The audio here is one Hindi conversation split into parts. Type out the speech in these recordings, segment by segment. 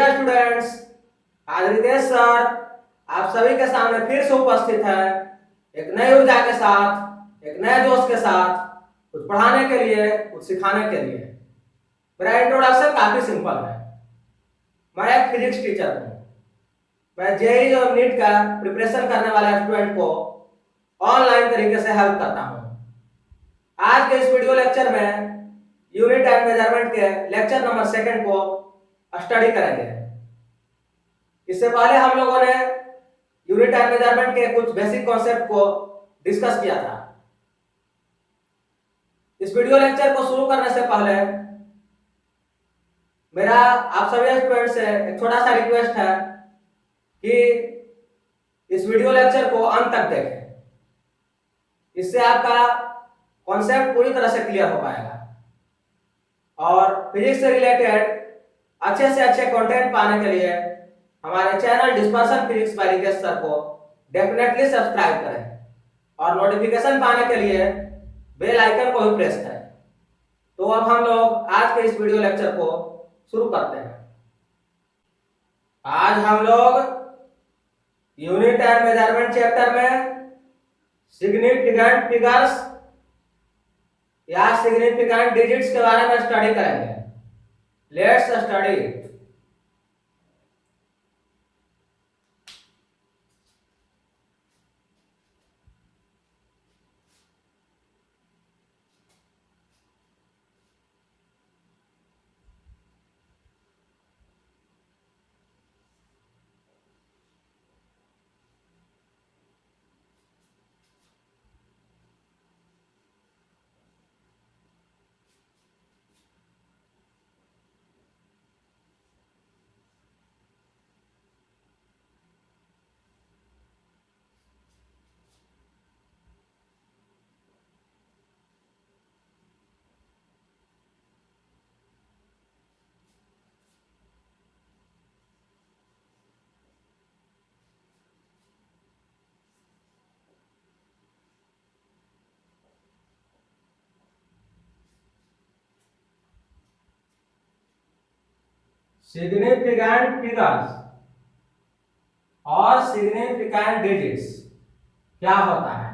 डियर स्टूडेंट्स, आज रितेश सर आप सभी के सामने फिर से उपस्थित है एक नई ऊर्जा के साथ, एक नए जोश के साथ, कुछ पढ़ाने के लिए, कुछ सिखाने के लिए। मेरा इंट्रोडक्शन काफी सिंपल है। मैं एक फिजिक्स टीचर हूँ। मैं जेईई और नीट का प्रिपरेशन करने वाले स्टूडेंट को ऑनलाइन तरीके से हेल्प करता हूँ। आज के इस वीडियो लेक्चर में यूनिट एंड मेजरमेंट के लेक्चर नंबर 2 को स्टडी करेंगे। इससे पहले हम लोगों ने यूनिट एंड मेजरमेंट के कुछ बेसिक कॉन्सेप्ट को डिस्कस किया था। इस वीडियो लेक्चर को शुरू करने से पहले मेरा आप सभी स्टूडेंट से एक छोटा सा रिक्वेस्ट है कि इस वीडियो लेक्चर को अंत तक देखें। इससे आपका कॉन्सेप्ट पूरी तरह से क्लियर हो पाएगा और फिजिक्स से रिलेटेड अच्छे से अच्छे कंटेंट पाने के लिए हमारे channel dispersion physics by Ritesh sir को डेफिनेटली सब्सक्राइब करें और नोटिफिकेशन पाने के लिए बेल आइकन को भी प्रेस करें। तो अब हम लोग आज के इस वीडियो लेक्चर को शुरू करते हैं। आज हम लोग यूनिट एंड मेजरमेंट चैप्टर में सिग्निफिकेंट फिगर्स या सिग्निफिकेंट डिजिट्स के बारे में स्टडी करेंगे। Let's study. सिग्निफिकेंट फिगर्स और सिग्निफिकेंट डिजिट्स क्या होता है,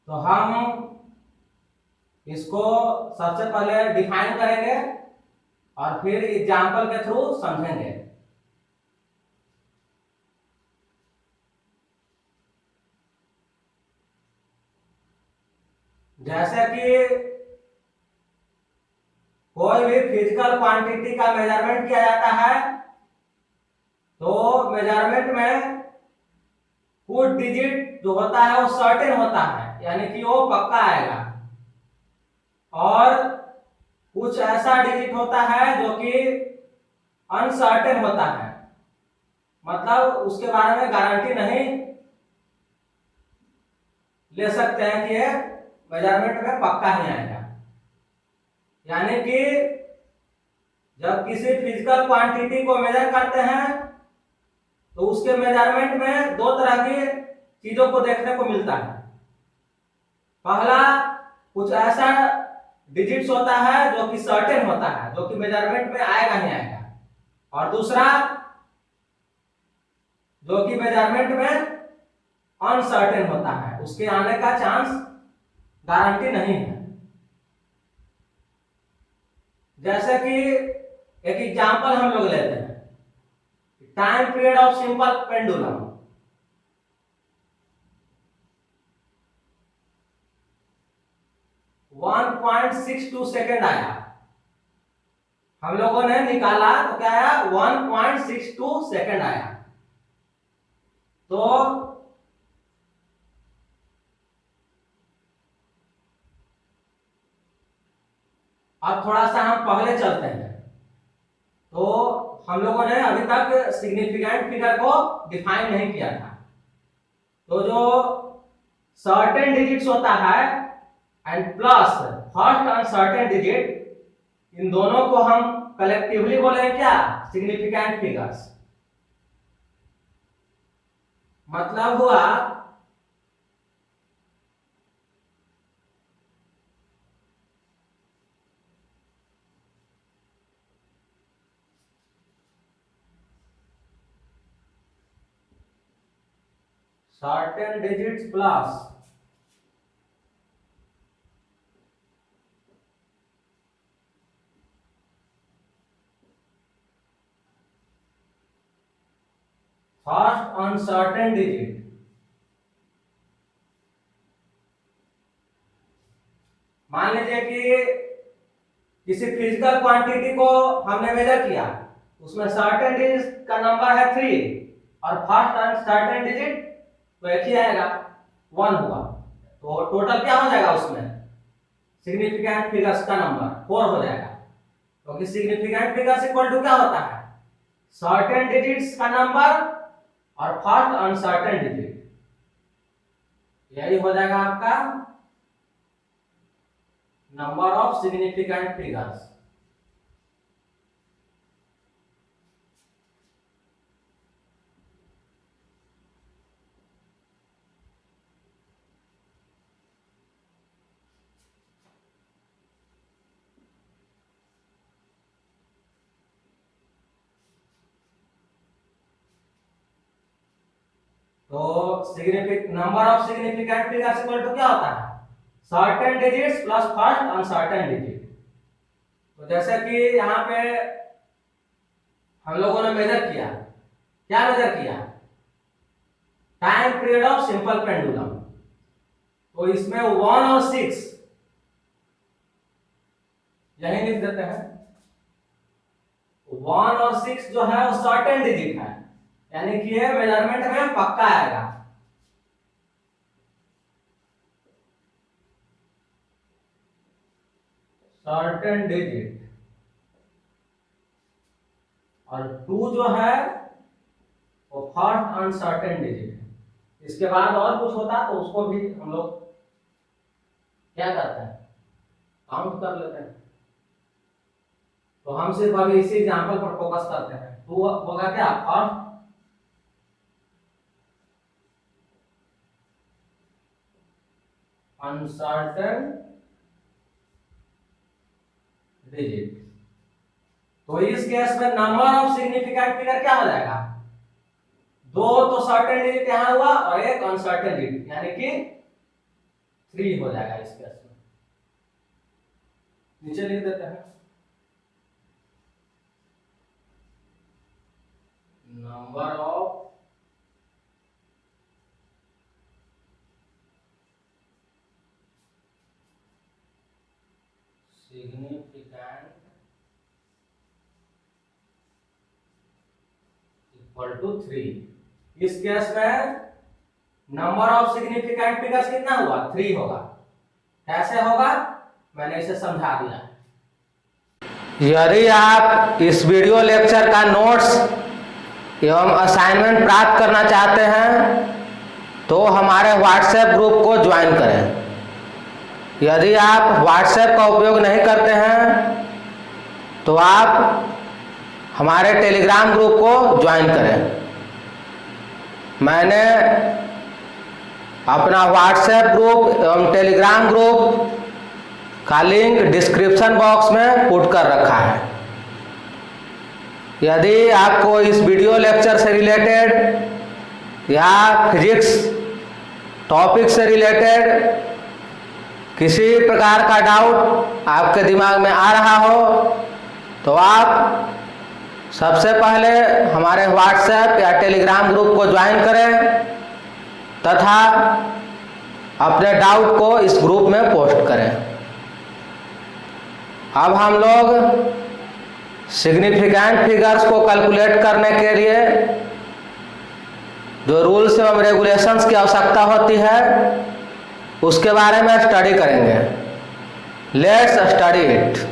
तो हम इसको सबसे पहले डिफाइन करेंगे और फिर एग्जांपल के थ्रू समझेंगे। जैसे कि कोई भी फिजिकल क्वांटिटी का मेजरमेंट किया जाता है तो मेजरमेंट में कुछ डिजिट जो होता है वो सर्टेन होता है, यानी कि वो पक्का आएगा, और कुछ ऐसा डिजिट होता है जो कि अनसर्टेन होता है, मतलब उसके बारे में गारंटी नहीं ले सकते हैं कि ये मेजरमेंट में पक्का ही आएगा। यानी कि जब किसी फिजिकल क्वांटिटी को मेजर करते हैं तो उसके मेजरमेंट में दो तरह की चीजों को देखने को मिलता है। पहला, कुछ ऐसा डिजिट्स होता है जो कि सर्टेन होता है, जो कि मेजरमेंट में आएगा ही आएगा, और दूसरा जो कि मेजरमेंट में अनसर्टेन होता है, उसके आने का चांस गारंटी नहीं है। जैसे कि एक एग्जांपल हम लोग लेते हैं, time period of simple pendulum. One 1.62 second आया, हम लोगों ने निकाला तो क्या आया, 1.62 सेकेंड आया। तो अब थोड़ा सा हम पहले चलते हैं। तो हम लोगों ने अभी तक सिग्निफिकेंट फिगर को डिफाइन नहीं किया था। तो जो सर्टेन डिजिट्स होता है and plus first uncertain digit, इन दोनों को हम कलेक्टिवली बोले क्या, सिग्निफिकेंट फिगर्स। मतलब हुआ certain digits plus first uncertain digit. मान लीजिए कि किसी फिजिकल क्वांटिटी को हमने मेजर किया, उसमें सर्टेन डिजिट का नंबर है 3 और फर्स्ट अनसर्टेन डिजिट तो एक ही आएगा 1 हुआ, तो टोटल क्या हो जाएगा उसमें सिग्निफिकेंट फिगर्स का नंबर 4 हो जाएगा, क्योंकि सिग्निफिकेंट फिगर्स इक्वल टू क्या होता है सर्टेन डिजिट्स का नंबर और फर्स्ट अनसर्टेन डिजिट। यही हो जाएगा आपका नंबर ऑफ सिग्निफिकेंट फिगर्स। तो number of significant figures equal to क्या होता है certain digits plus first uncertain digit. तो जैसे कि यहाँ पे हम लोगों ने मेजर किया, क्या मेजर किया time period of simple pendulum, तो इसमें 1 और 6 यही लिख देते हैं। 1 और 6 जो है वो सर्टेन डिजिट है, यानी कि ये मेजरमेंट में पक्का आएगा। सर्टेन डिजिट और 2 जो है वो फर्स्ट अनसर्टेन डिजिट है। इसके बाद और कुछ होता तो उसको भी हम लोग क्या करते हैं काउंट कर लेते हैं, तो हम सिर्फ अभी इसी एग्जांपल पर फोकस करते हैं। तो होगा क्या फर्स्ट अनसर्टेन डिजिट। तो इस केस में नंबर ऑफ सिग्निफिकेंट फिगर क्या हो जाएगा 2 तो सर्टेन डिजिट यहां हुआ और एक अनसर्टेन डिजिट, यानी कि 3 हो जाएगा इस केस में। नीचे लिख देते हैं number of significant equal to 3। इस केस में नंबर ऑफ सिग्निफिकेंट फिगर्स कितना हुआ 3 होगा। कैसे होगा मैंने इसे समझा दिया। यदि आप इस वीडियो लेक्चर का नोट्स एवं असाइनमेंट प्राप्त करना चाहते हैं तो हमारे व्हाट्सएप ग्रुप को ज्वाइन करें। यदि आप व्हाट्सएप का उपयोग नहीं करते हैं तो आप हमारे टेलीग्राम ग्रुप को ज्वाइन करें। मैंने अपना व्हाट्सएप ग्रुप एवं टेलीग्राम ग्रुप का लिंक डिस्क्रिप्शन बॉक्स में पुट कर रखा है। यदि आपको इस वीडियो लेक्चर से रिलेटेड या फिजिक्स टॉपिक से रिलेटेड किसी प्रकार का डाउट आपके दिमाग में आ रहा हो तो आप सबसे पहले हमारे व्हाट्सएप या टेलीग्राम ग्रुप को ज्वाइन करें तथा अपने डाउट को इस ग्रुप में पोस्ट करें। अब हम लोग सिग्निफिकेंट फिगर्स को कैलकुलेट करने के लिए जो रूल्स एवं रेगुलेशंस की आवश्यकता होती है उसके बारे में स्टडी करेंगे। Let's study it.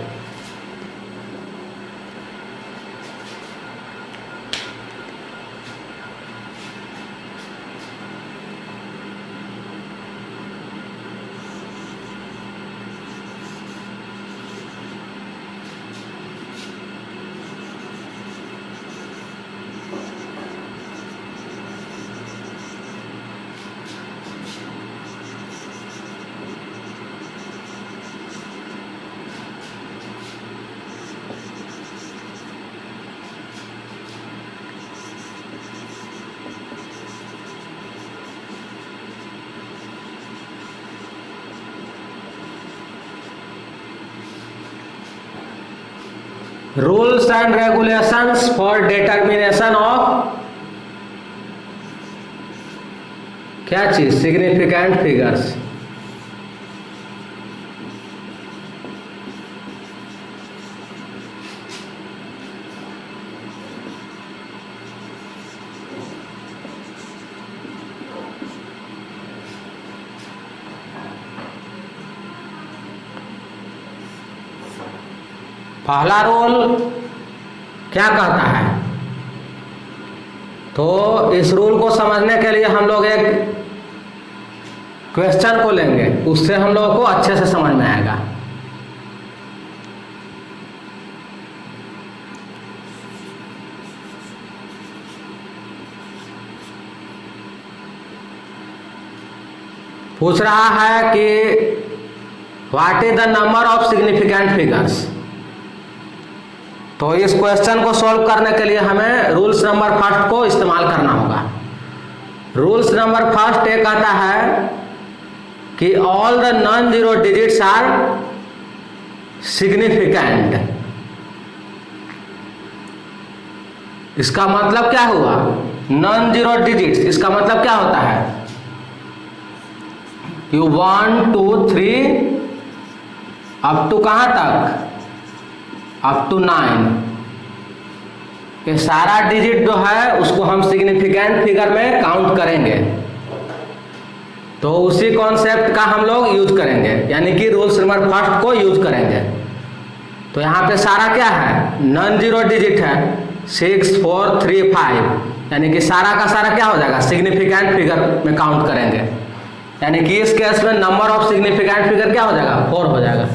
Rules and regulations for determination of क्या चीज, सिग्निफिकेंट फिगर्स। पहला रूल क्या कहता है, तो इस रूल को समझने के लिए हम लोग एक क्वेश्चन को लेंगे, उससे हम लोगों को अच्छे से समझ में आएगा। पूछ रहा है कि what is the number of significant figures. तो इस क्वेश्चन को सॉल्व करने के लिए हमें रूल्स नंबर फर्स्ट को इस्तेमाल करना होगा। रूल्स नंबर फर्स्ट ये कहता है कि all the non zero digits are significant. इसका मतलब क्या हुआ, नॉन जीरो डिजिट्स, इसका मतलब क्या होता है, यू 1 2 3 अप टू कहां तक, अप टू 9। ये सारा डिजिट जो है उसको हम सिग्निफिकेंट फिगर में काउंट करेंगे। तो उसी कॉन्सेप्ट का हम लोग यूज करेंगे, यानी कि रूल्स नंबर फर्स्ट को यूज करेंगे। तो यहाँ पे सारा क्या है, नॉन जीरो डिजिट है, 6 4 3 5, यानी कि सारा का सारा क्या हो जाएगा, सिग्निफिकेंट फिगर में काउंट करेंगे। यानी कि इस केस में नंबर ऑफ सिग्निफिकेंट फिगर क्या हो जाएगा, 4 हो जाएगा।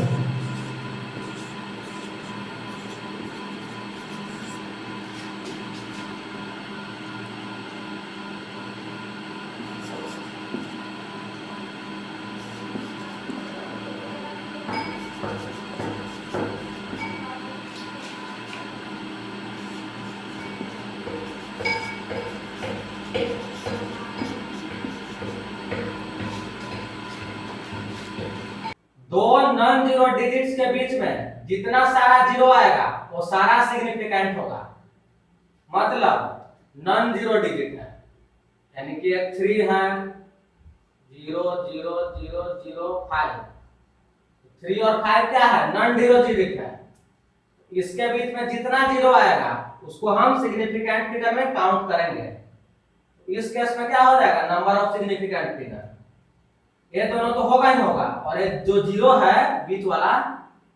दो नॉन जीरो डिजिट्स के बीच में जितना सारा जीरो आएगा वो सारा सिग्निफिकेंट होगा। मतलब नॉन जीरो डिजिट है, यानी कि एक 3 है, 0 0 0 0 5, 3 और 5 क्या है, नॉन जीरो डिजिट है। इसके बीच में जितना जीरो आएगा उसको हम सिग्निफिकेंट फिगर में काउंट करेंगे। इस केस में क्या हो जाएगा, नंबर ऑफ सिग्निफिकेंट फिगर। ये दोनों तो होगा ही होगा, और ये जो जीरो है बीच वाला,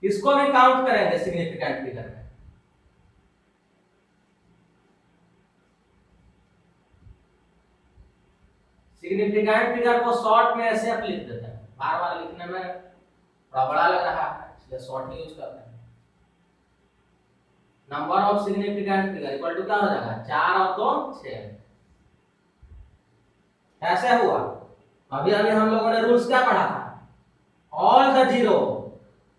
इसको भी काउंट करेंगे सिग्निफिकेंट फिगर में। सिग्निफिकेंट फिगर को शॉर्ट में ऐसे आप लिख देते हैं, बार बार लिखने में थोड़ा बड़ा लग रहा है इसलिए शॉर्ट यूज करते हैं। Number of significant figure equal to क्या हो जाएगा, 4 और 2 6। ऐसे हुआ। अभी हम लोगों ने रूल्स क्या पढ़ा था, all the zero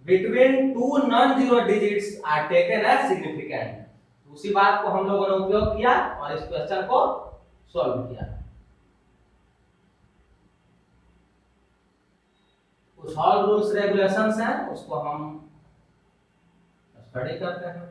between two non zero digits are taken as significant. उसी बात को हम लोगों ने उपयोग किया और इस क्वेश्चन को सॉल्व किया। कुछ और रूल्स रेगुलेशंस हैं, उसको हम स्टडी करते हैं।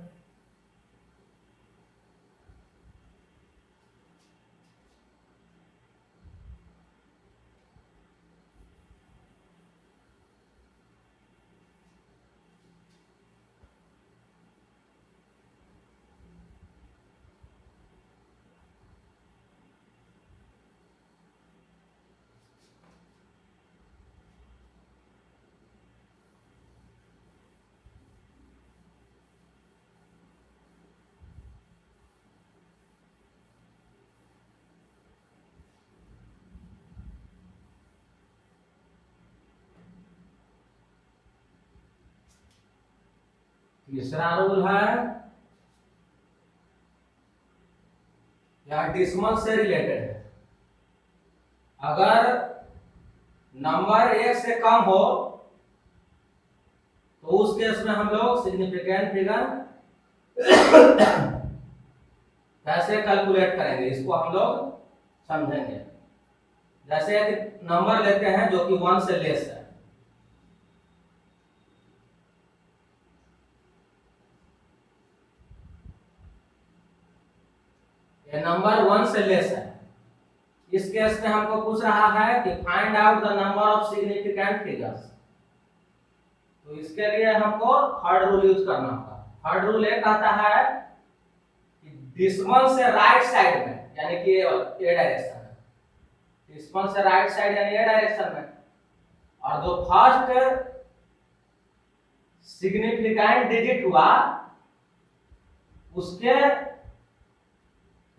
तीसरा रूल है, यह डिसिमल से रिलेटेड है। अगर नंबर 1 से कम हो तो उस केस में हम लोग सिग्निफिकेंट फिगर कैसे कैलकुलेट करेंगे, इसको हम लोग समझेंगे। जैसे एक नंबर लेते हैं जो कि 1 से लेस है, ये नंबर 1 से लेस है। इस केस में हमको पूछ रहा है कि find out the number of significant figures. तो इसके लिए हमको थर्ड रूल यूज करना होगा। थर्ड रूल ये कहता है कि डिसिमल से राइट साइड में, यानी कि ए डायरेक्शन में, डिसिमल से राइट साइड यानी ए डायरेक्शन में, और जो फर्स्ट सिग्निफिकेंट डिजिट हुआ उसके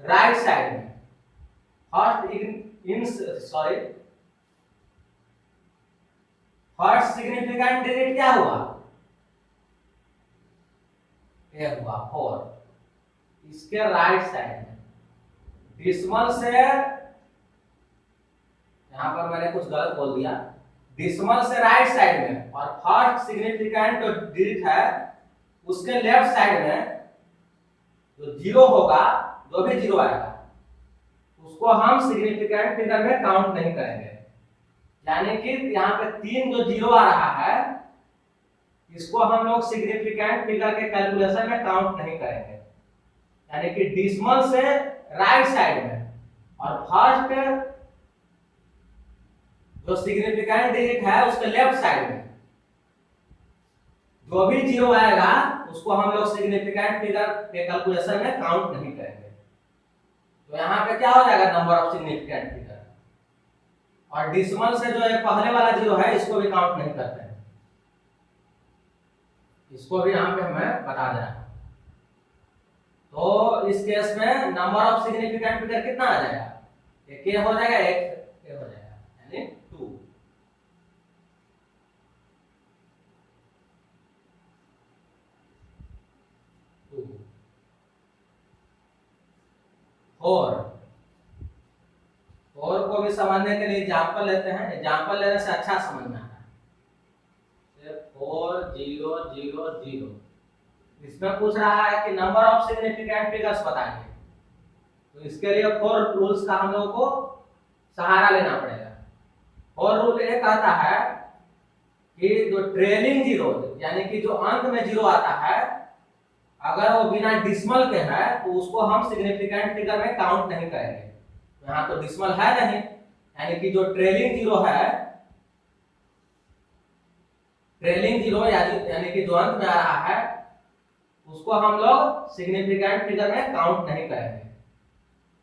राइट साइड में, फर्स्ट सिग्निफिकेंट डिजिट क्या हुआ? ए हुआ 4। इसके राइट साइड में डिसिमल से, यहां पर मैंने कुछ गलत बोल दिया, डिसिमल से राइट साइड में और फर्स्ट सिग्निफिकेंट जो डिजिट है उसके लेफ्ट साइड में जो जीरो होगा, जो भी जीरो आएगा उसको हम सिग्निफिकेंट फिगर में काउंट नहीं करेंगे। यानी कि यहाँ पे 3 जो जीरो आ रहा है इसको हम लोग सिग्निफिकेंट फिगर के कैलकुलेशन में काउंट नहीं करेंगे। यानी कि डिसिमल से राइट साइड में और फर्स्ट जो सिग्निफिकेंट डिजिट है उसके लेफ्ट साइड में जो भी जीरो आएगा उसको हम लोग सिग्निफिकेंट फिगर के कैलकुलेशन में काउंट नहीं करेंगे। तो यहाँ पे क्या हो जाएगा? Number of significant figure. और डिसिमल से जो है पहले वाला जीरो है इसको भी काउंट नहीं करते हैं। इसको भी यहाँ पे हमें बता देना है। तो इस केस में नंबर ऑफ सिग्निफिकेंट फिगर कितना आ जाएगा? एक ए हो जाएगा, एक ए हो जाएगा, यानी 2। फोर को भी समझने के लिए एग्जाम्पल लेते हैं। एग्जाम्पल लेने से अच्छा समझ में आता है। 4 0 0 0। इसमें पूछ रहा है कि नंबर ऑफ सिग्निफिकेंट फिगर्स बताइए। तो इसके लिए 4 रूल्स का हम लोग को सहारा लेना पड़ेगा। 4 रूल ये कहता है कि जो ट्रेलिंग जीरो, यानी कि जो अंत में जीरो आता है, अगर वो बिना डिसिमल के है तो उसको हम सिग्निफिकेंट फिगर में काउंट नहीं करेंगे। यहाँ तो डिसिमल है नहीं, यानी कि जो ट्रेलिंग जीरो है, ट्रेलिंग जीरो यानी कि जो अंत में आ रहा है उसको हम लोग सिग्निफिकेंट फिगर में काउंट नहीं करेंगे।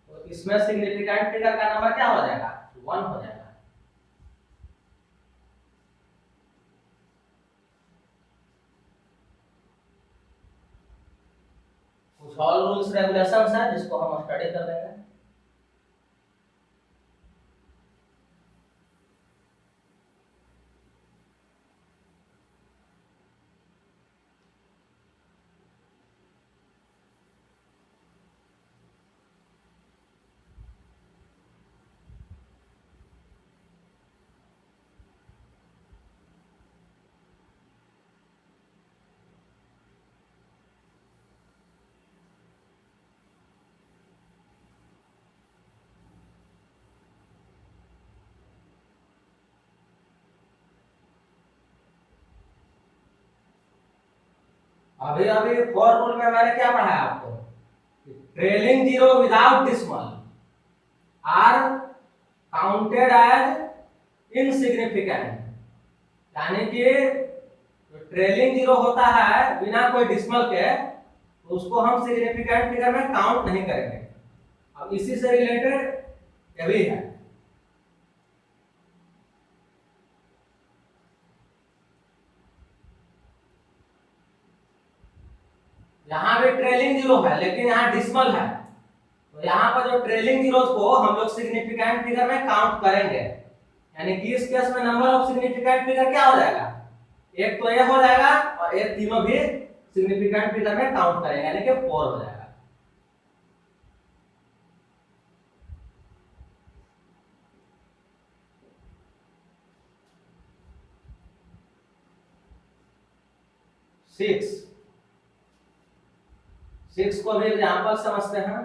तो इसमें सिग्निफिकेंट फिगर का नंबर क्या हो जाएगा? 1 हो जाएगा। कुछ और रूल्स रेगुलेशंस है जिसको हम स्टडी कर लेंगे। अभी अभी 4 रूल में मैंने क्या पढ़ाया आपको? Trailing zero without decimal are counted as insignificant. यानी कि जो ट्रेलिंग जीरो होता है बिना कोई डिसिमल के, तो उसको हम सिग्निफिकेंट फिगर में काउंट नहीं करेंगे। अब इसी से रिलेटेड ये भी है। यहाँ भी ट्रेलिंग जीरो है लेकिन यहाँ डिसिमल है, तो यहाँ पर जो ट्रेलिंग जीरोस को हम लोग सिग्निफिकेंट फिगर में काउंट करेंगे। यानी कि इस केस में नंबर ऑफ सिग्निफिकेंट फिगर क्या हो जाएगा? एक तो ये हो जाएगा और ये तीनों भी सिग्निफिकेंट फिगर में काउंट करेंगे, यानी कि 4 हो जाएगा। सिक्स को भी एग्जाम्पल समझते हैं।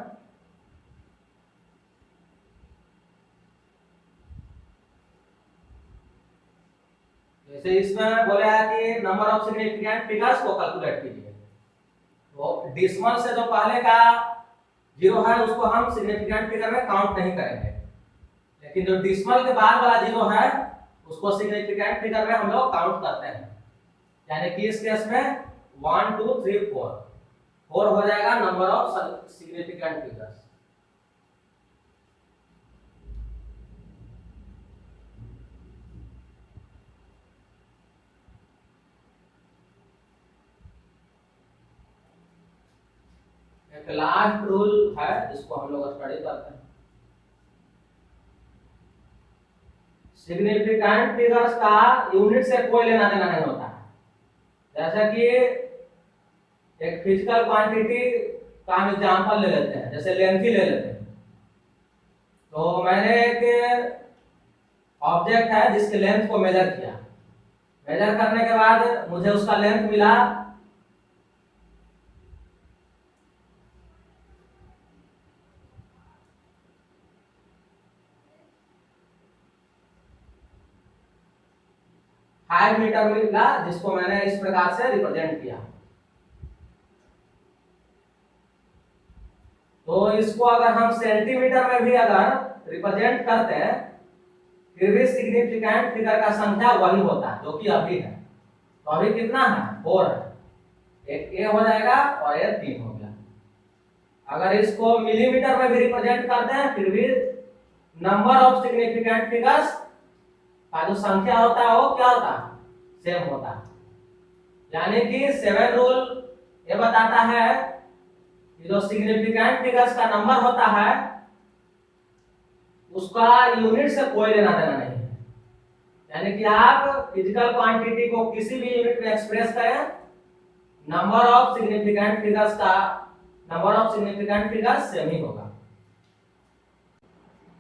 जैसे इसमें बोला है कि नंबर ऑफ सिग्निफिकेंट फिगर्स को कैलकुलेट कीजिए। तो डिसिमल से जो पहले का जीरो है उसको हम सिग्निफिकेंट फिगर में काउंट नहीं करेंगे, लेकिन जो डिसिमल के बाद वाला जीरो है उसको सिग्निफिकेंट फिगर में हम लोग काउंट करते हैं। यानी कि इस केस में 1 2 3 4 हो जाएगा नंबर ऑफ सिग्निफिकेंट फिगर्स। एक लास्ट रूल है जिसको हम लोग स्टडी करते हैं। सिग्निफिकेंट फिगर्स का यूनिट से कोई लेना देना नहीं होता है। जैसे कि एक फिजिकल क्वांटिटी का हम एग्जांपल ले लेते हैं, जैसे लेंथ ही ले लेते हैं। तो मैंने एक ऑब्जेक्ट है जिसके लेंथ को मेजर किया, मेजर करने के बाद मुझे उसका लेंथ मिला 5 मीटर मिला, जिसको मैंने इस प्रकार से रिप्रेजेंट किया। तो इसको अगर हम सेंटीमीटर में भी अगर रिप्रेजेंट करते हैं फिर भी सिग्निफिकेंट फिगर का संख्या वही होता है जो कि अभी है। तो अभी कितना है 4 है, एक ए हो जाएगा और एक 3 हो गया। अगर इसको मिलीमीटर में भी रिप्रेजेंट करते हैं फिर भी नंबर ऑफ सिग्निफिकेंट फिगर्स का जो संख्या होता है वो क्या होता है, सेम होता है। यानी कि 7 रूल ये बताता है कि जो सिग्निफिकेंट फिगर्स का नंबर होता है उसका यूनिट से कोई लेना देना नहीं है। यानी कि आप फिजिकल क्वांटिटी को किसी भी यूनिट में एक्सप्रेस करें, नंबर ऑफ सिग्निफिकेंट फिगर्स का number of significant figures same ही होगा।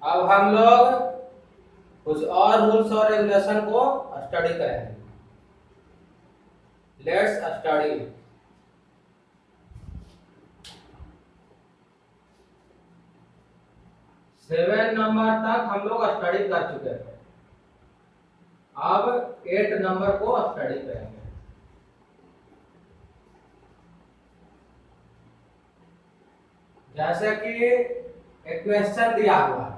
अब हम लोग कुछ और रूल्स और रेगुलेशन को स्टडी करेंगे। Let's study. सेवन नंबर तक हम लोग स्टडी कर चुके थे, अब 8 नंबर को स्टडी करेंगे। जैसे कि एक क्वेश्चन दिया हुआ है,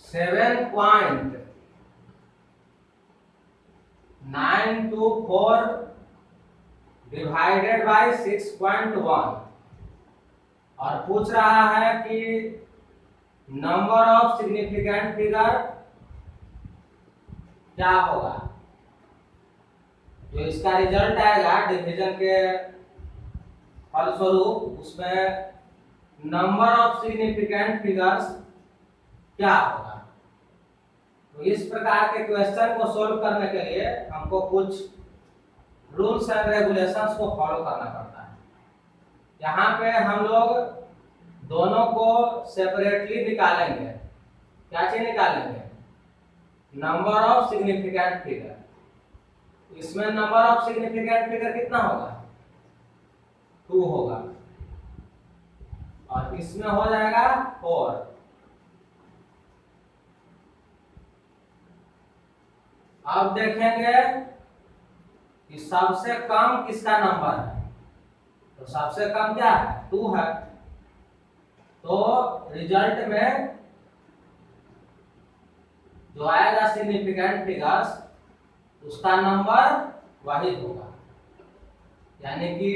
सेवन पॉइंट 924 डिवाइडेड बाय 6.1 और पूछ रहा है कि नंबर ऑफ सिग्निफिकेंट फिगर क्या होगा। जो इसका रिजल्ट आएगा डिवीजन के फलस्वरूप उसमें नंबर ऑफ सिग्निफिकेंट फिगर्स क्या होगा। तो इस प्रकार के क्वेश्चन को सोल्व करने के लिए हमको कुछ रूल्स एंड रेगुलेशंस को फॉलो करना पड़ता है। यहाँ पे हम लोग दोनों को सेपरेटली निकालेंगे। क्या चीज निकालेंगे, नंबर ऑफ सिग्निफिकेंट फिगर। इसमें नंबर ऑफ सिग्निफिकेंट फिगर कितना होगा, 2 होगा, और इसमें हो जाएगा 4। अब देखेंगे कि सबसे कम किसका नंबर है। तो सबसे कम क्या है, 2 है। तो रिजल्ट में जो आएगा सिग्निफिकेंट फिगर्स उसका नंबर वही होगा। यानी कि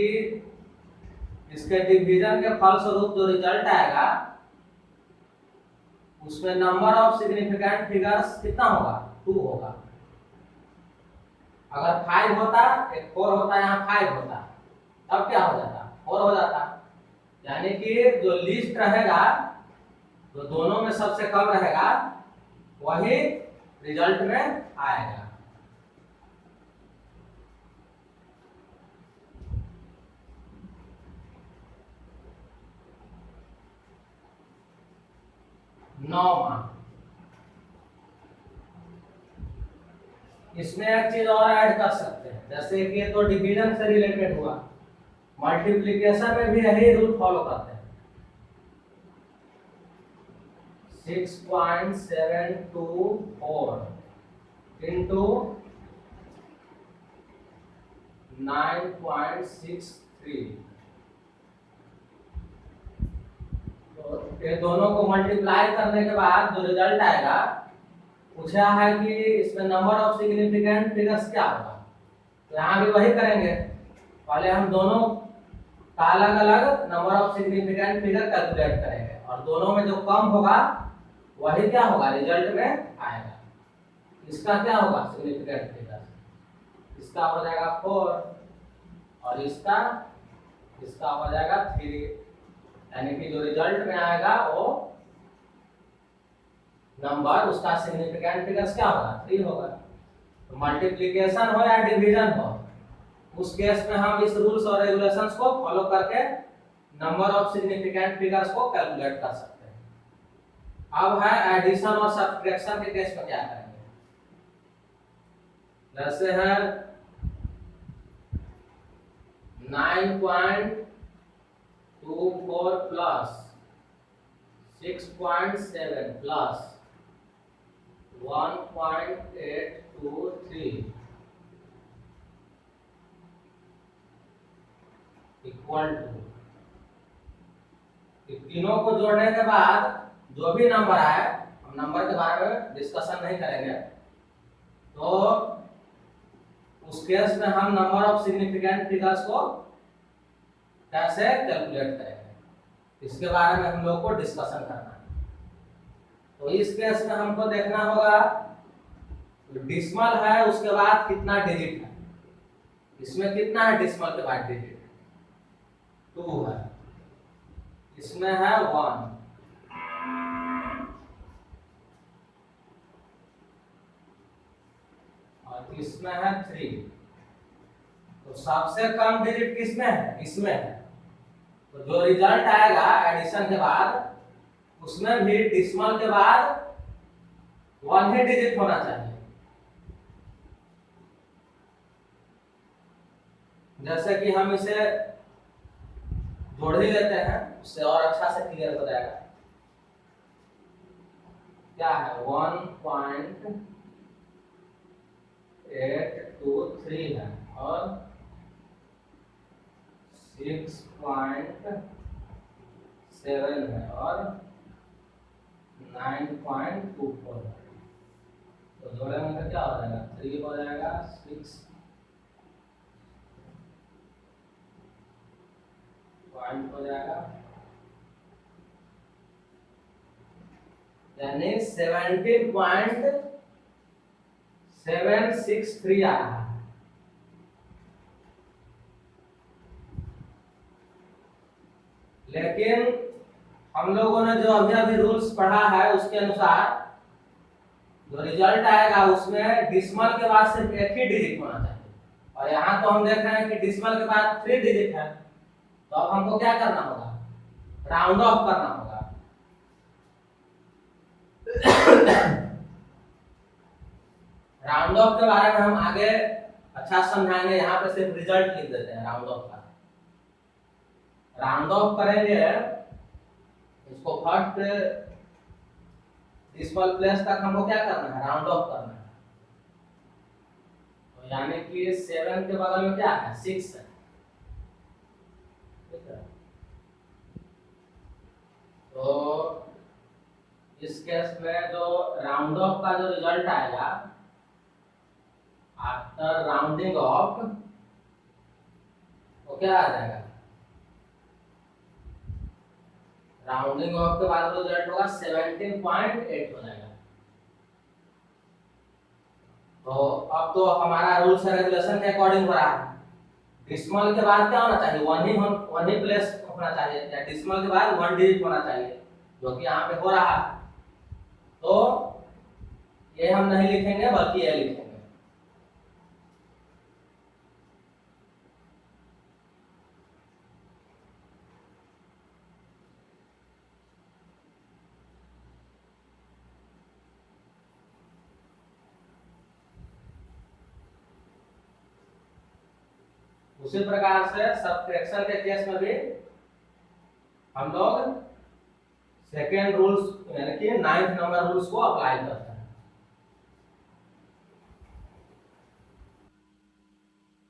इसके डिवीजन के फलस्वरूप जो रिजल्ट आएगा उसमें नंबर ऑफ सिग्निफिकेंट फिगर्स कितना होगा, 2 होगा। अगर 5 होता, एक 4 होता, यहाँ 5 होता, तब क्या हो जाता, 4 हो जाता। यानी कि जो लिस्ट रहेगा, जो दोनों में सबसे कम रहेगा वही रिजल्ट में आएगा। नौवां, इसमें एक चीज और ऐड कर सकते हैं। जैसे कि तो डिवीजन से रिलेटेड हुआ, मल्टीप्लिकेशन में भी यही रूल फॉलो करते हैं। 6.724 इंटू 9.63। तो ये दोनों को मल्टीप्लाई करने के बाद जो रिजल्ट आएगा, पूछा है कि इसमें नंबर ऑफ सिग्निफिकेंट फिगर्स क्या होगा। तो यहाँ भी वही करेंगे, पहले हम दोनों का अलग अलग number of significant figure calculate करेंगे और दोनों में जो कम होगा वही क्या होगा रिजल्ट में आएगा। इसका क्या होगा सिग्निफिकेंट फिगर, इसका हो जाएगा 4 और इसका हो जाएगा 3, यानी कि जो रिजल्ट में आएगा वो नंबर उसका सिग्निफिकेंट फिगर्स क्या होगा 3 होगा। तो मल्टीप्लिकेशन हो या डिवीजन हो, उस केस में हम इस रूल्स और रेगुलेशंस को फॉलो करके नंबर ऑफ सिग्निफिकेंट फिगर्स को कैलकुलेट कर सकते हैं। अब है एडिशन और सब्ट्रैक्शन के केस में क्या करेंगे। जैसे है 9.24 प्लस 6.7 प्लस 1.823 इक्वल टू, तीनों को जोड़ने के बाद जो भी नंबर आए, हम नंबर के बारे में डिस्कशन नहीं करेंगे, तो उस केस में हम नंबर ऑफ सिग्निफिकेंट फिगर्स को कैसे कैलकुलेट करेंगे, इसके बारे में हम लोग को डिस्कशन करना है। तो इस केस में हमको देखना होगा डिसिमल है उसके बाद कितना डिजिट है, इसमें कितना है डिसिमल के बाद डिजिट 2 है, इसमें है 1, और इसमें है 3। तो सबसे कम डिजिट किसमें है, इसमें है। तो जो रिजल्ट आएगा एडिशन के बाद उसमें भी डिसिमल के बाद 1 ही डिजिट होना चाहिए। जैसे कि हम इसे जोड़ ही लेते हैं, उससे और अच्छा से क्लियर हो जाएगा। क्या है 1.823 है और 6.7 है और 9.24 है। तो जोड़ेंगे तो क्या हो जाएगा 3 हो जाएगा 6 पॉइंट हो जाएगा, यानी 17.763 आ रहा है। लेकिन हम लोगों ने जो अभी रूल्स पढ़ा है उसके अनुसार जो रिजल्ट आएगा उसमें डिसिमल के बाद सिर्फ एक ही डिजिट होना चाहिए, और यहाँ तो हम देख रहे हैं कि डिसिमल के बाद 3 डिजिट है। तो अब हमको क्या करना होगा, राउंड ऑफ करना होगा। राउंड ऑफ के बारे में हम आगे अच्छा समझाएंगे, यहाँ पे सिर्फ रिजल्ट लिख देते हैं राउंड ऑफ का। राउंड ऑफ करेंगे इसको फर्स्ट डिसिमल प्लेस तक हमको क्या करना है, राउंड ऑफ करना है। तो यानी कि 7 के बगल में क्या है 6 है, ठीक है। तो इस केस में जो राउंड ऑफ का जो रिजल्ट आएगा आफ्टर राउंडिंग ऑफ, वो क्या आ जाएगा, राउंडिंग ऑफ के बाद रिजल्ट होगा 17.8 हो जाएगा। तो अब तो हमारा रूल्स एंड रेगुलेशन के अकॉर्डिंग हो रहा है। डिसिमल के बाद क्या होना चाहिए, 1 ही प्लेस होना चाहिए, या डिसिमल के बाद 1 डिजिट होना चाहिए, जो कि यहाँ पे हो रहा है। तो ये हम नहीं लिखेंगे बल्कि ये लिखेंगे। उसी प्रकार से सब्ट्रैक्शन के केस में भी हम लोग सेकेंड रूल्स यानी कि 9th नंबर रूल्स को अप्लाई करता है।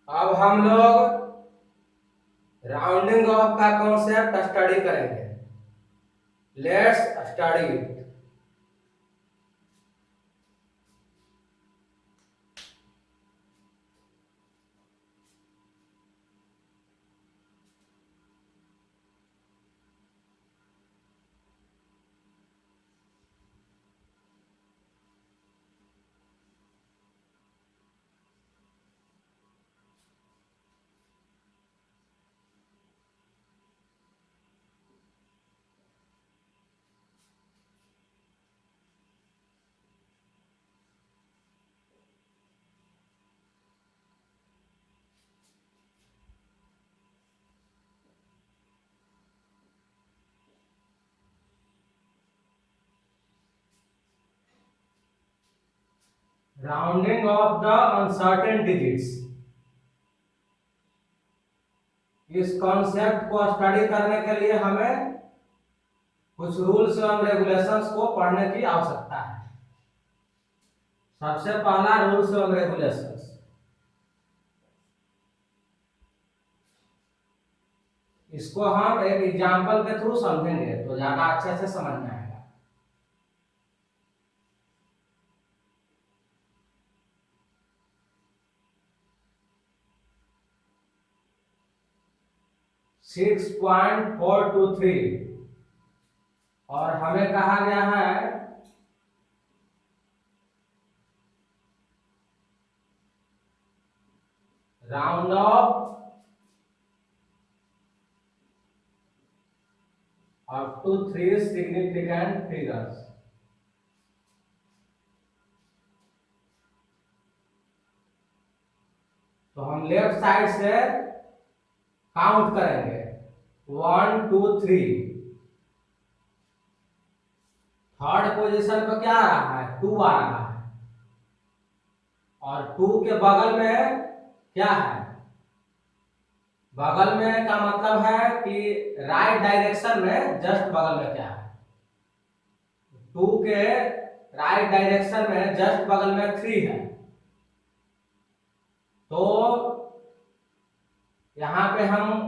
अब हम लोग राउंडिंग ऑफ का कॉन्सेप्ट स्टडी करेंगे। Let's study it. Rounding off the uncertain digits, इस कॉन्सेप्ट को स्टडी करने के लिए हमें कुछ रूल्स एवं रेगुलेशंस को पढ़ने की आवश्यकता है। सबसे पहला रूल्स एवं रेगुलेशंस, इसको हम एक एग्जांपल के थ्रू समझेंगे तो ज्यादा अच्छे से समझ में आएगा। सिक्स 6.423 और हमें कहा गया है round off up to 3 significant figures. तो हम लेफ्ट साइड से काउंट करेंगे 1 2 3। थर्ड पोजीशन पे क्या आ रहा है? 2 आ रहा है और 2 के बगल में क्या है? बगल में का मतलब है कि राइट डायरेक्शन में जस्ट बगल में क्या है? 2 के राइट डायरेक्शन में जस्ट बगल में 3 है। तो यहां पे हम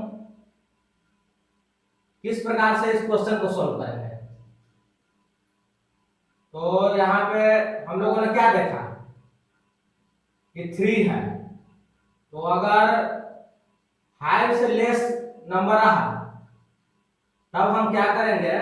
किस प्रकार से इस क्वेश्चन को सोल्व करेंगे? तो यहां पे हम लोगों ने क्या देखा कि 3 है, तो अगर 5 से लेस नंबर रहा तब हम क्या करेंगे?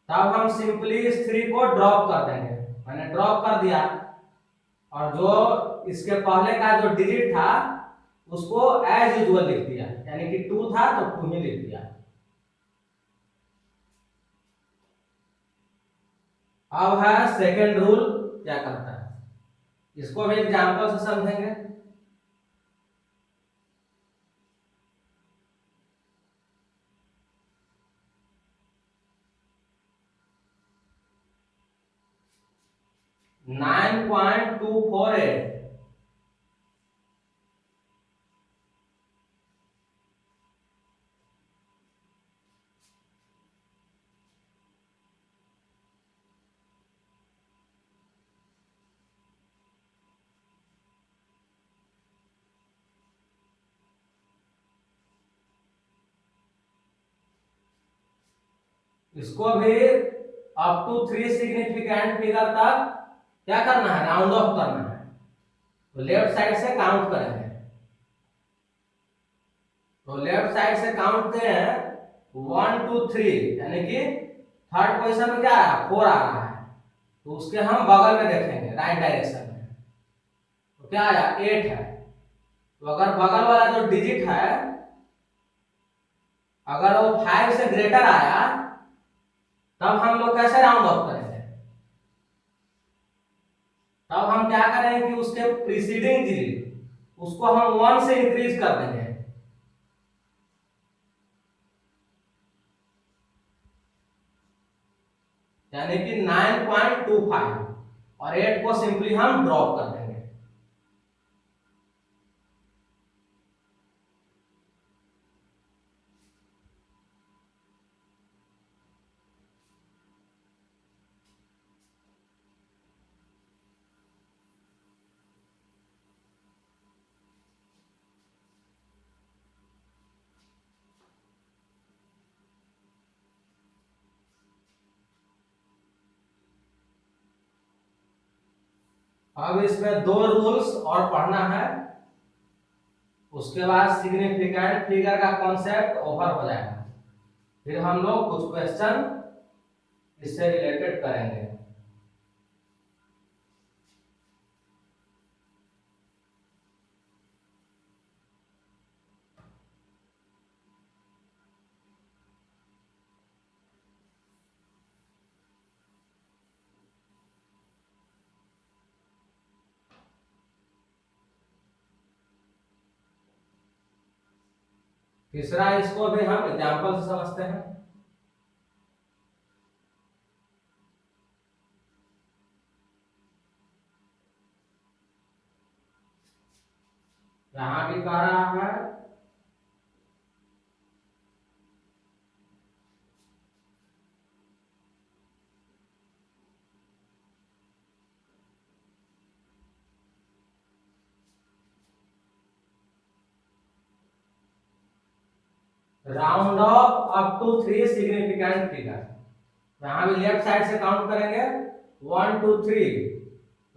तब हम सिंपली इस 3 को ड्रॉप कर देंगे। मैंने ड्रॉप कर दिया और जो इसके पहले का जो डिजिट था उसको एज यूजुअल लिख दिया, यानी कि 2 था तो 2 ही लिख दिया। अब है सेकेंड रूल क्या करता है, इसको भी एग्जांपल से समझेंगे। नाइन 9.248 इसको भी अप टू 3 सिग्निफिकेंट फिगर तक क्या करना है? राउंड ऑफ करना है। तो लेफ्ट साइड से काउंट करेंगे। तो लेफ्ट साइड से काउंट करते हैं 1 2 3, यानी कि थर्ड पोजीशन में क्या है? 4 आ रहा है, तो उसके हम बगल में देखेंगे राइट डायरेक्शन में, तो क्या आया? 8 है। तो अगर बगल वाला जो डिजिट है अगर वो 5 से ग्रेटर आया तब हम लोग कैसे राउंड ऑफ करेंगे? तब हम क्या करेंगे कि उसके प्रीसीडिंग डिजिट उसको हम 1 से इंक्रीज कर देंगे। यानी कि 9.25 और 8 को सिंपली हम ड्रॉप कर देंगे। अब इसमें 2 रूल्स और पढ़ना है, उसके बाद सिग्निफिकेंट फिगर का कॉन्सेप्ट ओवर हो जाएगा। फिर हम लोग कुछ क्वेश्चन इससे रिलेटेड करेंगे। तीसरा, इसको भी हम एग्जांपल से समझते हैं। यहां भी कह रहा है round off up to 3 significant figure. यहां भी लेफ्ट साइड से काउंट करेंगे 1 2 3।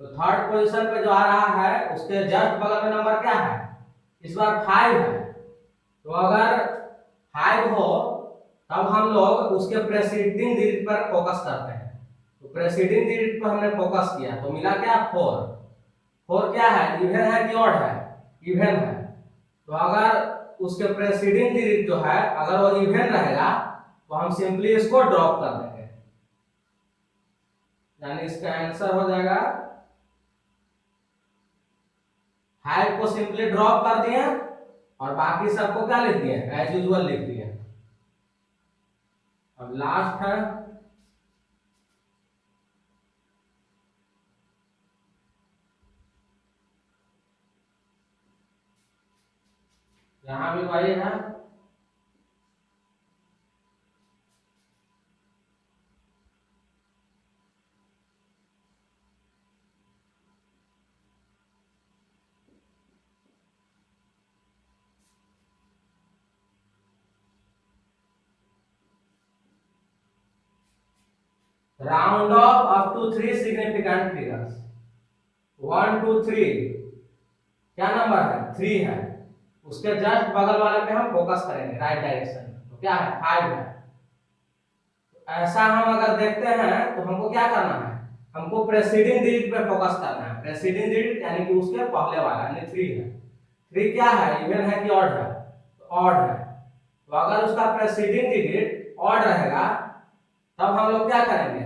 तो थर्ड पोजीशन पे जो आ रहा है उसके जस्ट बगल में नंबर क्या है, इस बार 5 है। तो अगर 5 हो तब हम लोग उसके प्रेसीडिंग डिजिट पर फोकस करते हैं। तो प्रेसीडिंग डिजिट पर हमने फोकस किया तो मिला क्या 4। 4 क्या है, इवन है कि ऑड है, इवन है। तो अगर उसके प्रेसीडिंग डिजिट जो है अगर वो इवन रहेगा तो हम सिंपली इसको ड्रॉप कर देंगे, यानी इसका आंसर हो जाएगा 5 को सिंपली ड्रॉप कर दिए और बाकी सबको क्या लिख दिए, एज यूजुअल लिख दिए। अब लास्ट है यहां भी वही है। Round off up to 3 significant figures 1 2 3। क्या नंबर है, 3 है। उसके जस्ट बगल वाले पे हम फोकस करेंगे राइट डायरेक्शन। तो क्या है, 5 है। ऐसा हम अगर देखते हैं तो हमको क्या करना है, हमको प्रेसीडिंग डिजिट पे फोकस करना है। प्रेसीडिंग डिजिट यानी कि उसके पहले वाला, यानी 3 है। 3 क्या है, इवन है कि ऑड है, तो ऑड है। तो अगर उसका प्रेसीडिंग डिजिट ऑड रहेगा तब हम लोग क्या करेंगे,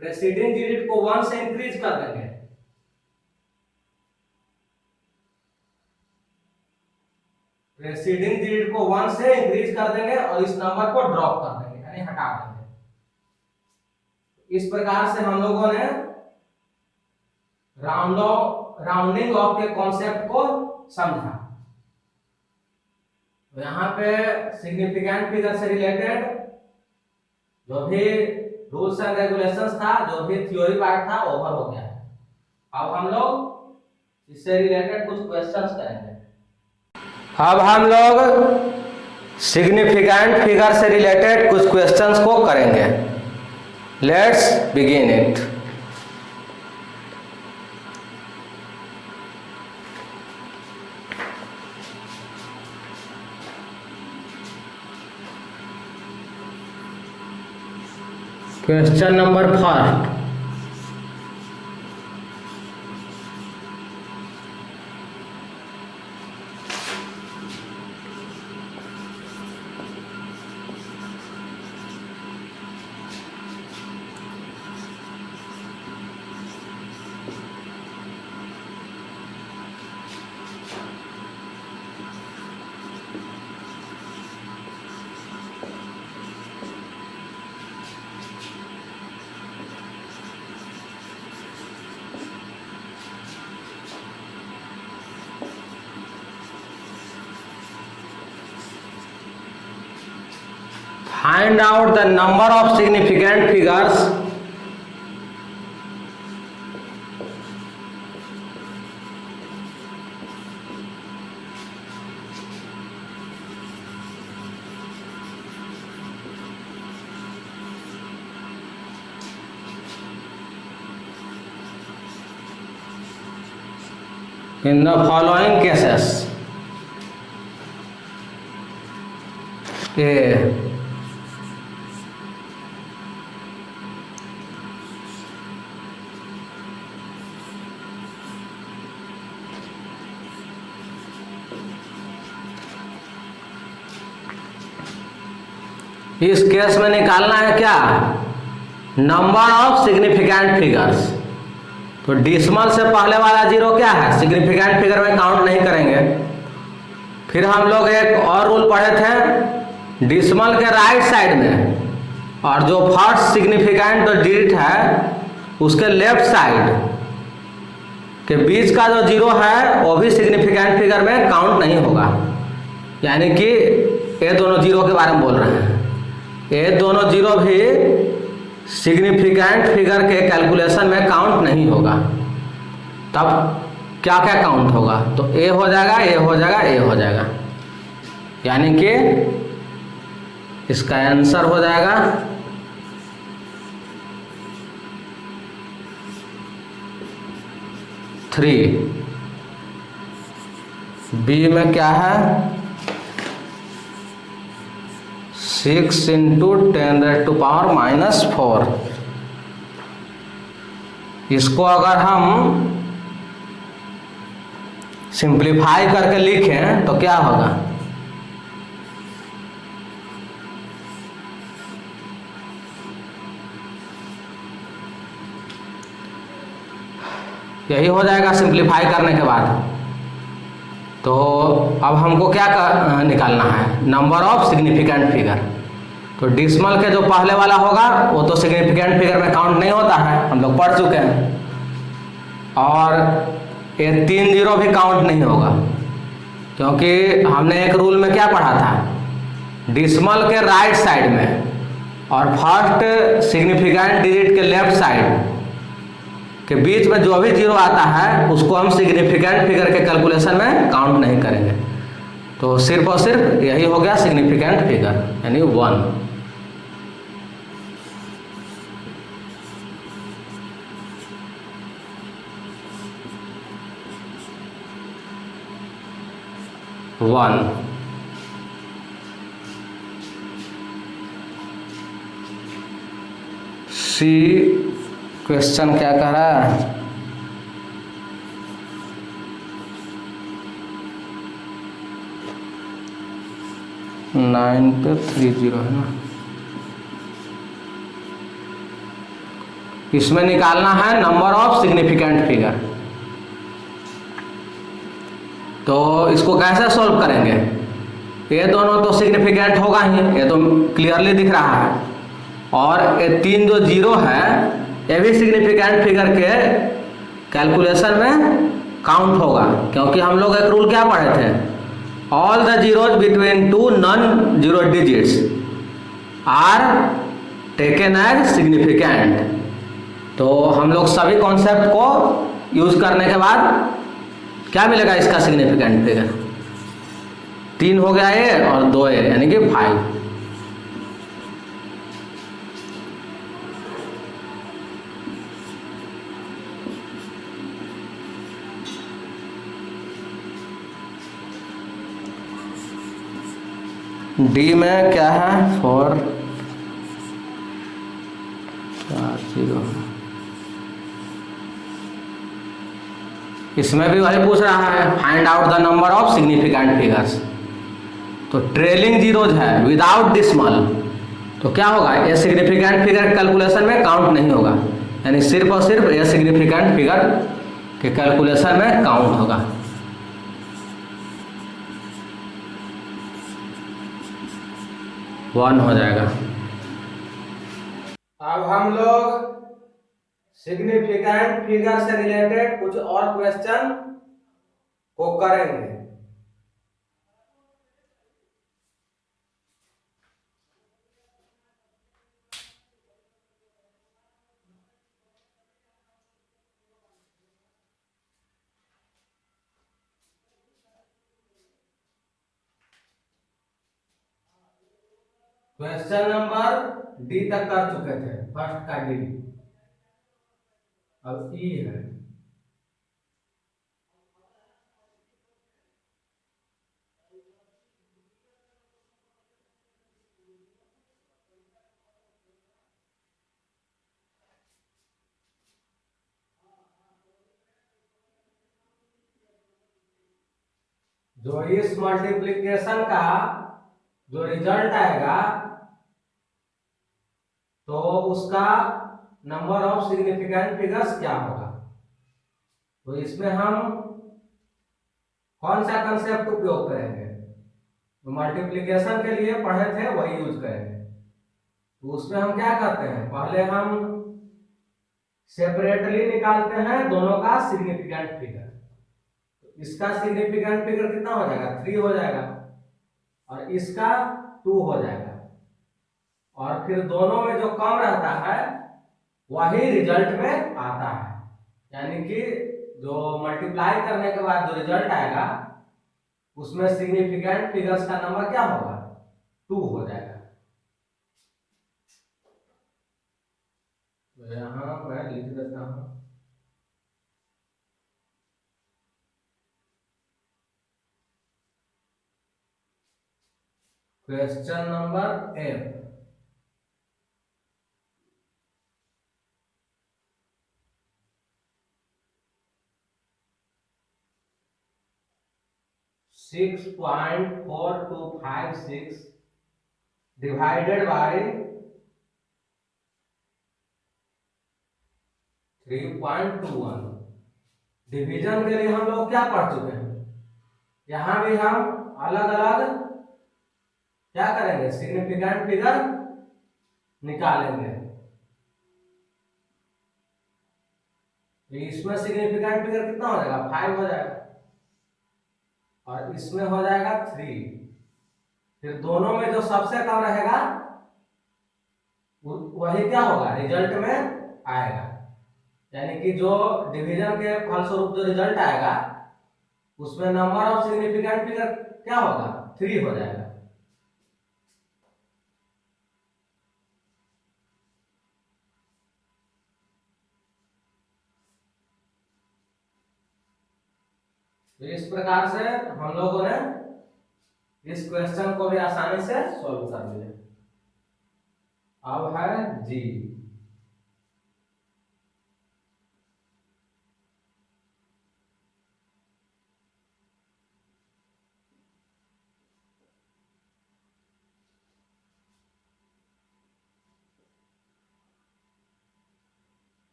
प्रेसीडिंग डिजिट को 1 से इंक्रीज कर देंगे। प्रेसीडिंग डिजिट को 1 से इंक्रीज कर देंगे और इस नंबर को ड्रॉप कर देंगे, यानी हटा देंगे। इस प्रकार से हम लोगों ने राउंडिंग ऑफ के कॉन्सेप्ट को समझा। तो यहाँ पे सिग्निफिकेंट फिगर से रिलेटेड जो भी रूल्स एंड रेगुलेशंस था, जो भी थ्योरी पार्ट था, ओवर हो गया है। अब हम लोग इससे रिलेटेड कुछ क्वेश्चंस करेंगे। अब हम लोग सिग्निफिकेंट फिगर से रिलेटेड कुछ क्वेश्चंस को करेंगे। Let's begin it. Question number first, find out the number of significant figures in the following cases. A, इस केस में निकालना है क्या, नंबर ऑफ सिग्निफिकेंट फिगर्स। तो डिसिमल से पहले वाला जीरो क्या है, सिग्निफिकेंट फिगर में काउंट नहीं करेंगे। फिर हम लोग एक और रूल पढ़े थे, डिसिमल के राइट साइड में और जो फर्स्ट सिग्निफिकेंट जो डिजिट है उसके लेफ्ट साइड के बीच का जो जीरो है वो भी सिग्निफिकेंट फिगर में काउंट नहीं होगा। यानी कि ये दोनों जीरो के बारे में बोल रहे हैं, ये दोनों जीरो भी सिग्निफिकेंट फिगर के कैलकुलेशन में काउंट नहीं होगा। तब क्या क्या काउंट होगा, तो ए हो जाएगा, ए हो जाएगा, ए हो जाएगा। यानी कि इसका आंसर हो जाएगा 3। बी में क्या है, 6 × 10⁻⁻⁴। इसको अगर हम सिंप्लीफाई करके लिखें तो क्या होगा, यही हो जाएगा सिंप्लीफाई करने के बाद। तो अब हमको क्या निकालना है, नंबर ऑफ सिग्निफिकेंट फिगर। तो डिसिमल के जो पहले वाला होगा वो तो सिग्निफिकेंट फिगर में काउंट नहीं होता है, हम लोग पढ़ चुके हैं। और ये 3 जीरो भी काउंट नहीं होगा, क्योंकि हमने एक रूल में क्या पढ़ा था, डिसिमल के राइट साइड में और फर्स्ट सिग्निफिकेंट डिजिट के लेफ्ट साइड के बीच में जो भी जीरो आता है उसको हम सिग्निफिकेंट फिगर के कैलकुलेशन में काउंट नहीं करेंगे। तो सिर्फ और सिर्फ यही हो गया सिग्निफिकेंट फिगर, यानी 1। सी क्वेश्चन क्या कह रहा है, नाइन पे 3 जीरो है ना, इसमें निकालना है नंबर ऑफ सिग्निफिकेंट फिगर। तो इसको कैसे सॉल्व करेंगे, ये दोनों तो सिग्निफिकेंट होगा ही, ये तो क्लियरली दिख रहा है। और ये 3 जो जीरो है ये भी सिग्निफिकेंट फिगर के कैलकुलेशन में काउंट होगा, क्योंकि हम लोग एक रूल क्या पढ़े थे, all the zeros between 2 non zero digits are taken as significant. तो हम लोग सभी कॉन्सेप्ट को यूज करने के बाद क्या मिलेगा, इसका सिग्निफिकेंट फिगर 3 हो गया ए और 2 ए, यानी कि 5। डी में क्या है, 4 0। इसमें भी वही पूछ रहा है, find out the number of significant figures. तो ट्रेलिंग जीरोज है विदाउट डिसिमल, तो क्या होगा, ये सिग्निफिकेंट फिगर कैलकुलेशन में काउंट नहीं होगा, यानी सिर्फ और सिर्फ ये सिग्निफिकेंट फिगर के कैलकुलेशन में काउंट होगा। वन हो जाएगा। अब हम लोग सिग्निफिकेंट फिगर से रिलेटेड कुछ और क्वेश्चन को करेंगे। क्वेश्चन नंबर डी तक कर चुके थे, फर्स्ट का डी, अब ई है। जो इस मल्टीप्लिकेशन का जो रिजल्ट आएगा तो उसका नंबर ऑफ सिग्निफिकेंट फिगर्स क्या होगा। तो इसमें हम कौन सा कंसेप्ट उपयोग करेंगे, तो मल्टीप्लिकेशन के लिए पढ़े थे वही यूज करेंगे। तो उसमें हम क्या करते हैं, पहले हम सेपरेटली निकालते हैं दोनों का सिग्निफिकेंट फिगर। तो इसका सिग्निफिकेंट फिगर कितना हो जाएगा, 3 हो जाएगा, और इसका 2 हो जाएगा, और फिर दोनों में जो कम रहता है वही रिजल्ट में आता है। यानी कि जो मल्टीप्लाई करने के बाद जो रिजल्ट आएगा उसमें सिग्निफिकेंट फिगर्स का नंबर क्या होगा, 2 हो जाएगा। तो यहां मैं लिख देता हूं question number F। 6.4256 divided by 3.21। Division के लिए हम लोग क्या पढ़ चुके हैं, यहां भी हम अलग अलग क्या करेंगे, सिग्निफिकेंट फिगर निकालेंगे। तो इसमें सिग्निफिकेंट फिगर कितना हो जाएगा, 5 हो जाएगा, और इसमें हो जाएगा 3। फिर दोनों में जो सबसे कम रहेगा वही क्या होगा, रिजल्ट में आएगा। यानी कि जो डिवीजन के फलस्वरूप जो रिजल्ट आएगा उसमें नंबर ऑफ सिग्निफिकेंट फिगर क्या होगा, 3 हो जाएगा। तो इस प्रकार से हम लोगों ने इस क्वेश्चन को भी आसानी से सॉल्व कर लिया। अब है जी।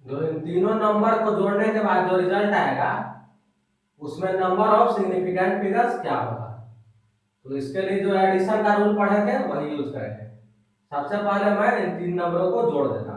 जो इन तीनों नंबर को जोड़ने के बाद जो रिजल्ट आएगा उसमें नंबर ऑफ सिग्निफिकेंट फिगर्स क्या होगा। तो इसके लिए जो एडिशन का रूल पढ़े थे वही यूज करेंगे। सबसे पहले मैं इन 3 नंबरों को जोड़ देता हूं।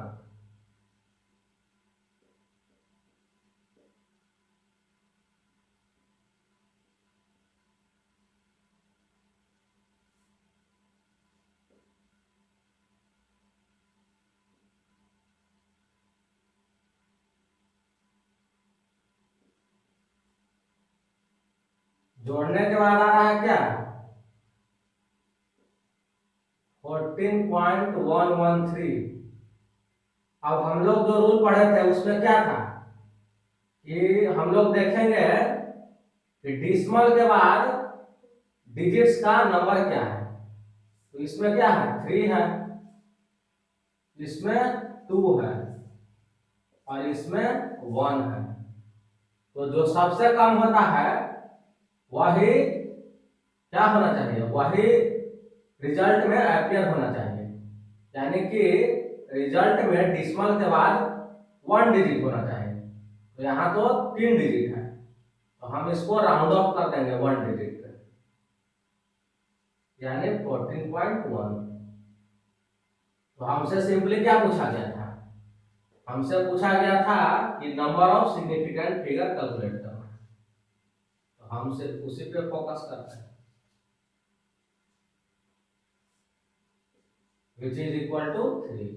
जोड़ने के बाद आ रहा है क्या, 14.113। अब हम लोग जो रूल पढ़े थे उसमें क्या था कि हम लोग देखेंगे कि डिसिमल के बाद डिजिट्स का नंबर क्या है। तो इसमें क्या है, 3 है, इसमें 2 है, और इसमें 1 है। तो जो सबसे कम होता है वही क्या होना चाहिए, वही रिजल्ट में अपीयर होना चाहिए। यानी कि रिजल्ट में डिसिमल के बाद 1 डिजिट होना चाहिए। तो यहाँ तो 3 डिजिट है, तो हम इसको राउंड ऑफ कर देंगे 1 डिजिट पे, यानी 14.1। तो हमसे सिंपली क्या पूछा गया था, हमसे पूछा गया था कि number of significant figure calculate करना। तो हमसे उसी पे फोकस करते हैं, विच इज इक्वल टू 3।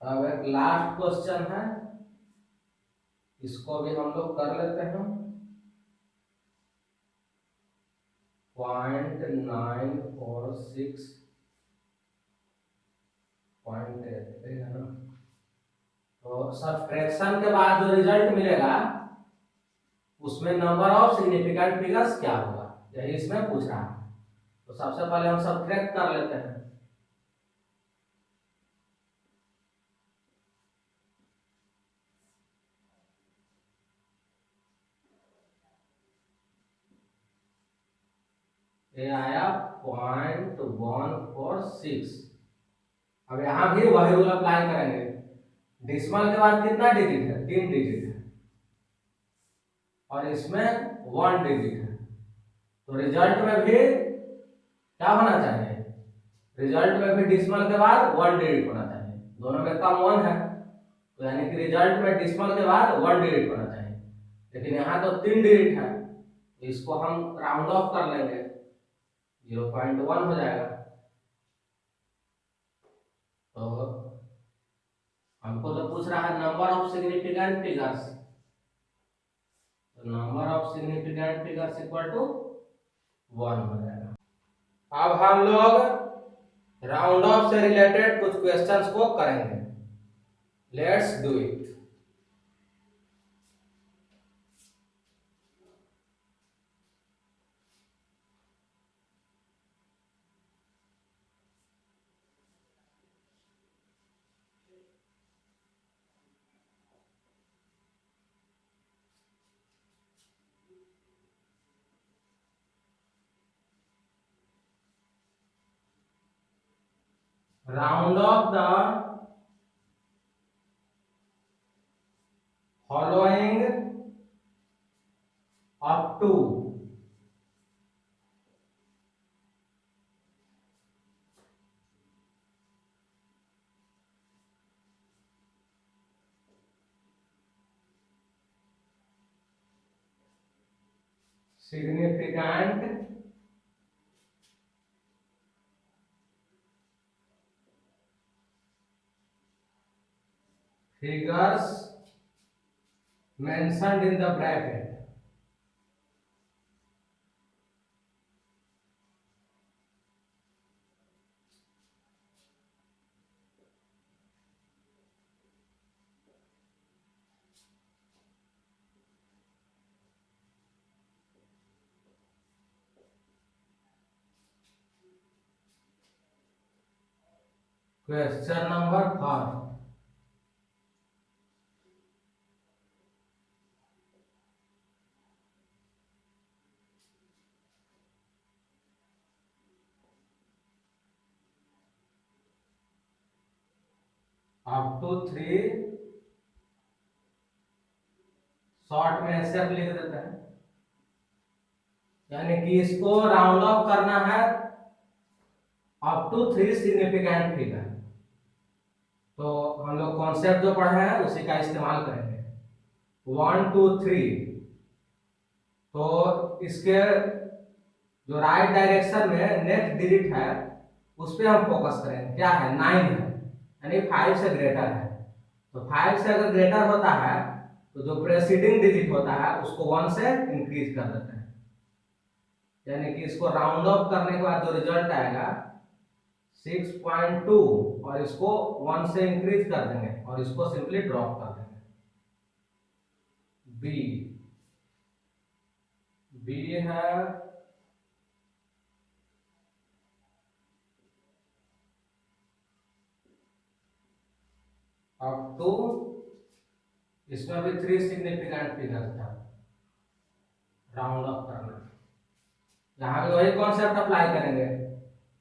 अब एक लास्ट क्वेश्चन है, इसको भी हम लोग कर लेते हैं। 0.946.83 है ना। तो सब्ट्रैक्शन के बाद जो रिजल्ट मिलेगा उसमें नंबर ऑफ सिग्निफिकेंट फिगर्स क्या होगा, यही इसमें पूछ रहा है। तो सबसे पहले हम सब्ट्रैक्ट कर लेते हैं। ये आया 0.146। अब यहां भी वही रूल अप्लाई करेंगे। डिसिमल के बाद कितना डिजिट है? 3 डिजिट है, और इसमें 1 डिजिट है। तो रिजल्ट में भी क्या होना चाहिए? रिजल्ट में भी डिसिमल के बाद 1 डिजिट होना चाहिए। दोनों में कम 1 है, तो यानी कि रिजल्ट में डिसिमल के बाद 1 डिजिट होना चाहिए। लेकिन यहाँ तो 3 डिजिट है, तो इसको हम राउंड ऑफ कर लेंगे, 0.1 हो जाएगा। तो हमको तो पूछ रहा है नंबर ऑफ सिग्निफिकेंट फिगर्स, तो number of significant figures equal to 1 हो जाएगा। अब हम लोग राउंड ऑफ से रिलेटेड कुछ क्वेश्चंस को करेंगे। Let's do it. Round off the following up to significant figures mentioned in the bracket. Question number 4. Up to 3 short में ऐसे आप लिख देते हैं, यानी कि इसको राउंड ऑफ करना है अप टू 3 सिग्निफिकेंट फिगर। तो हम लोग कॉन्सेप्ट जो पढ़े हैं उसी का इस्तेमाल करेंगे। 1 2 3, तो इसके जो राइट डायरेक्शन में नेक्स्ट डिजिट है उस पर हम फोकस करेंगे। क्या है? 9 है, यानी 5 से ग्रेटर है। तो 5 से अगर ग्रेटर होता है तो जो प्रेसीडिंग डिजिट होता है उसको 1 से इंक्रीज कर देते हैं, यानी कि इसको राउंड ऑफ करने के बाद जो रिजल्ट आएगा 6.2, और इसको 1 से इंक्रीज कर देंगे और इसको सिंपली ड्रॉप कर देंगे। बी है अप टू, इसमें भी 3 सिग्निफिकेंट फिगर था, राउंड ऑफ करना। यहां भी वही कॉन्सेप्ट अप्लाई करेंगे,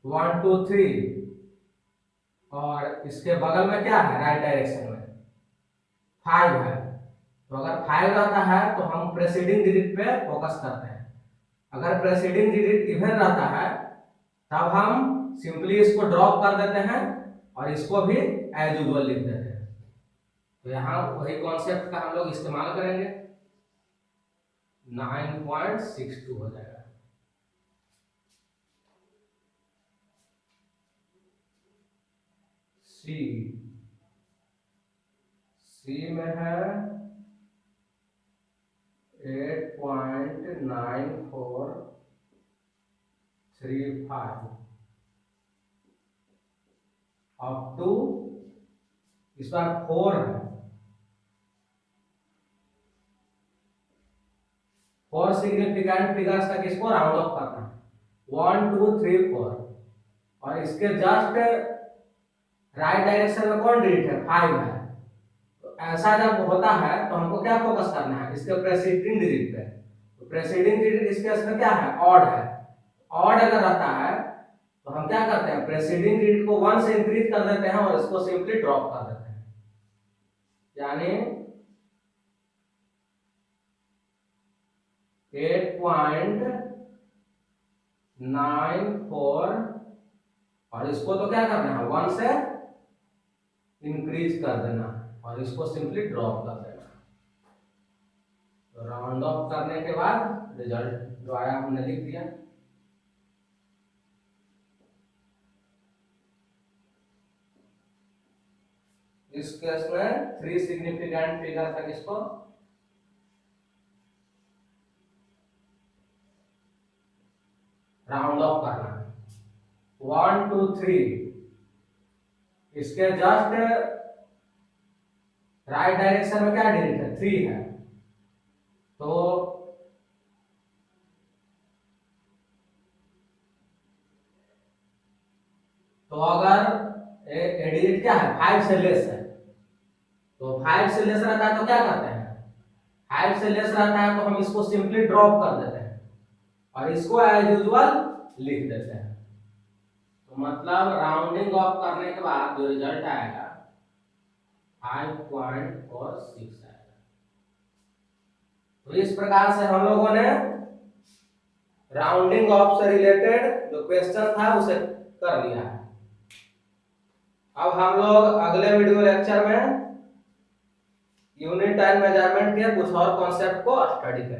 1 2 3, और इसके बगल में क्या है? राइट डायरेक्शन में 5 है। तो अगर 5 रहता है तो हम प्रेसीडिंग डिजिट पे फोकस करते हैं। अगर प्रेसीडिंग डिजिट इवन रहता है तब हम सिंपली इसको ड्रॉप कर देते हैं और इसको भी एज यूजुअल लिख देते हैं। तो यहाँ वही कॉन्सेप्ट का हम लोग इस्तेमाल करेंगे, 9.62 हो जाएगा। सी में है 8.9435 अप टू, इस बार 4 है, 4 सिग्निफिकेंट फिगर्स तक इसको राउंड ऑफ करना है। 1 2 3 4 और इसके जस्ट राइट डायरेक्शन में कौन डिजिट है 5 है। तो ऐसा जब होता है तो हमको क्या फोकस करना है इसके प्रेसीडिंग डिजिट पे। तो प्रेसीडिंग डिजिट इस केस में क्या है ऑड है। ऑड अगर रहता है तो हम क्या करते हैं प्रेसीडिंग डिजिट को 1 से इंक्रीज कर देते हैं और इसको सिंपली ड्रॉप कर देते हैं। यानी 8.94 और इसको तो क्या करना है 1 से इंक्रीज कर देना और इसको सिंपली ड्रॉप कर देना। तो राउंड ऑफ करने के बाद रिजल्ट जो आया हमने लिख दिया। इस केस में 3 सिग्निफिकेंट फिगर तक इसको राउंड ऑफ करना है 1 2 3 इसके जस्ट राइट डायरेक्शन में क्या डिजिट है 3 है। तो अगर ए डिजिट क्या है 5 से लेस है तो 5 से लेस रहता है तो क्या करते हैं 5 से लेस रहता है तो हम इसको सिंपली ड्रॉप कर देते हैं और इसको एज यूजुअल लिख देते हैं। तो मतलब राउंडिंग ऑफ करने के बाद जो रिजल्ट आएगा 5.46 आएगा। तो इस प्रकार से हम लोगों ने राउंडिंग ऑफ से रिलेटेड जो क्वेश्चन था उसे कर लिया है। अब हम लोग अगले वीडियो लेक्चर में यूनिट एंड मेजरमेंट के कुछ और कॉन्सेप्ट को स्टडी करेंगे।